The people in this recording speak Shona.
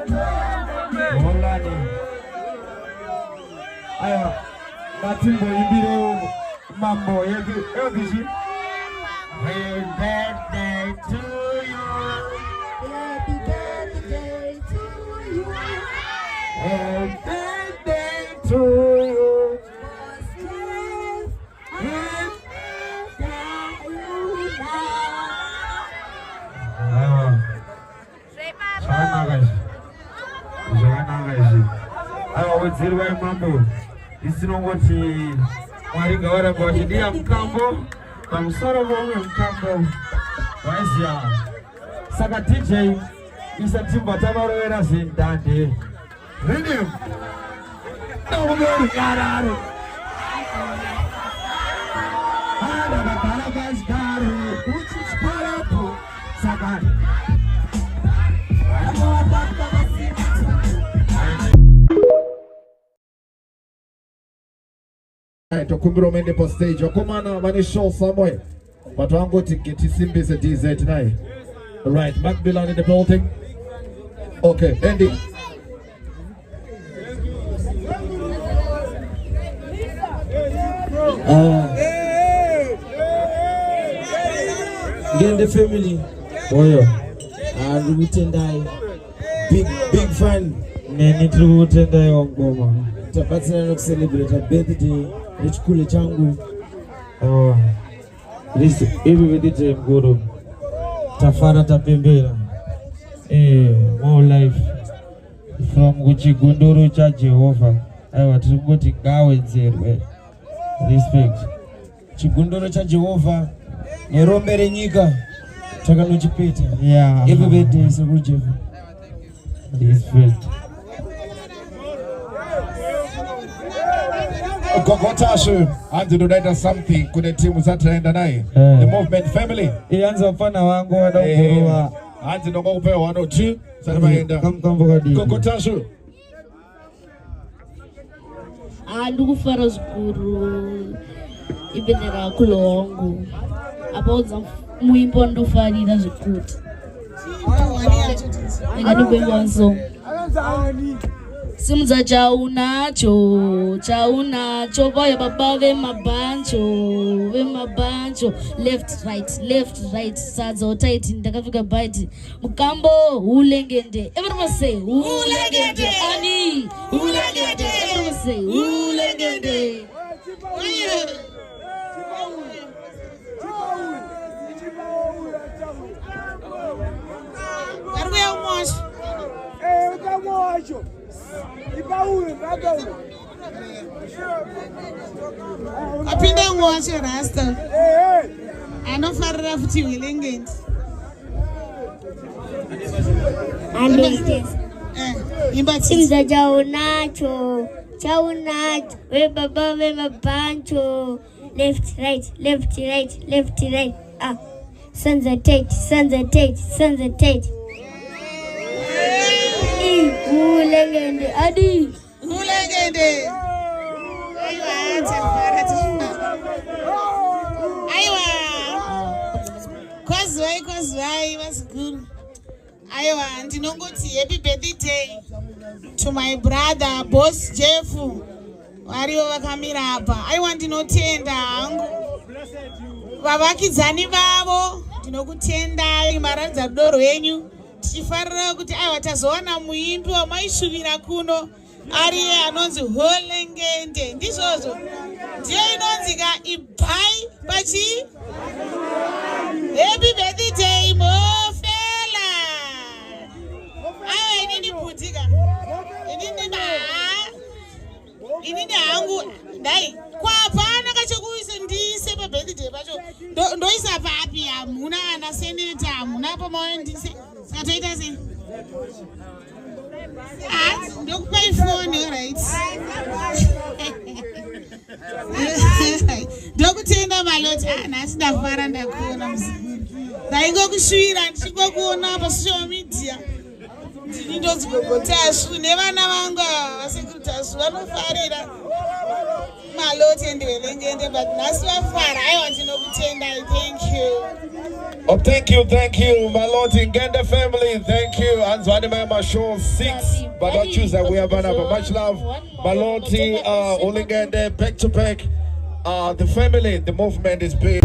Holani. Aya, Matimbo Ibiro Mambo Yogi. Happy birthday to you. Happy birthday to you. Happy birthday to you. Zirwa mambo isinongoti mwaringa wara bwahidia mkambo pamusoro mwe mkambo waizia saka DJ isa timba tabarowera zindande ready nobody kararo ala bakala bazgaru uchiparapo saka Tokumbiromende po stage. Wakomana mani show somewhere. But I'm going to get you Simbi a DZ tonight. Right, Macmillan in the building. Okay, Andy. Get the family. Oh yeah. And Rutendai. Big fan. Nene Rutendai Ongoma. Tapatana na celebrate a birthday echukule changu. Oh. This birthday mguru. Tafara tapembera. More life from kuchigunduru cha Jehova. Aiwa tungoti gawe nzerwe. Respect. Chigunduru cha Jehova nerombere nyika chakanuchipita. Yeah. Every birthday is a good Jehova. Respect. Kokotashu and to do something kune timu zataenda naye the movement family ianza mfana wangu wanaokuwa anzi ndo kupewa wano tu sasa baenda Kokotashu ndugu Faros Guru ibendera kulongo abaudza muimbo ndofarira zvikuti ngadibwengonzo simudza chaunacho boya baba vemabancho left right sadza tight ndakafika bite mukambo hulengende everyone say hulengende ani hulengende everyone say hulengende apinda ngwacho rasta anofarira futi Hulengende imba simza chaunacho webaba vemabancho left right sunza tight Hulengende adi Hulengende aiwa kozwai vasikuru aiwa ndinongoti happy birthday to my brother boss Jeff varivo vakamira apa aiwa ndinotenda hangu vavakidzani vavo ndinokutendai maradza rudo rwenyu tichifarira kuti aiwa tazowana muimbi wamaishuvira kuno ariye anonzi Hulengende ndizvozvo ndiyo inonzika ibhai pachi happy birthday mofela aiwa inini putika inini hangu dai kwapana kachekuise ndise pabirthday pacho ndoisa papi hamuna ana seneta hamuna pamaendise sakatoita sei ndokupa ifoni right ndokutenda Malloti nhasi ndafara ndakuona muzikuru ndaingokushuvira ndichingokuona pasocial media ndini ndonzi Gogotashu nevana vangu vasekuru Tashu vanofarira Malloti and Hulengende, but that's so far. I want to know pretend I thank you. Oh, thank you, Malloti Ngende family. Thank you. Anzwanima show 6, but don't choose that we have another. Much love, Malloti, Hulengende, back to back. The family, the movement is big.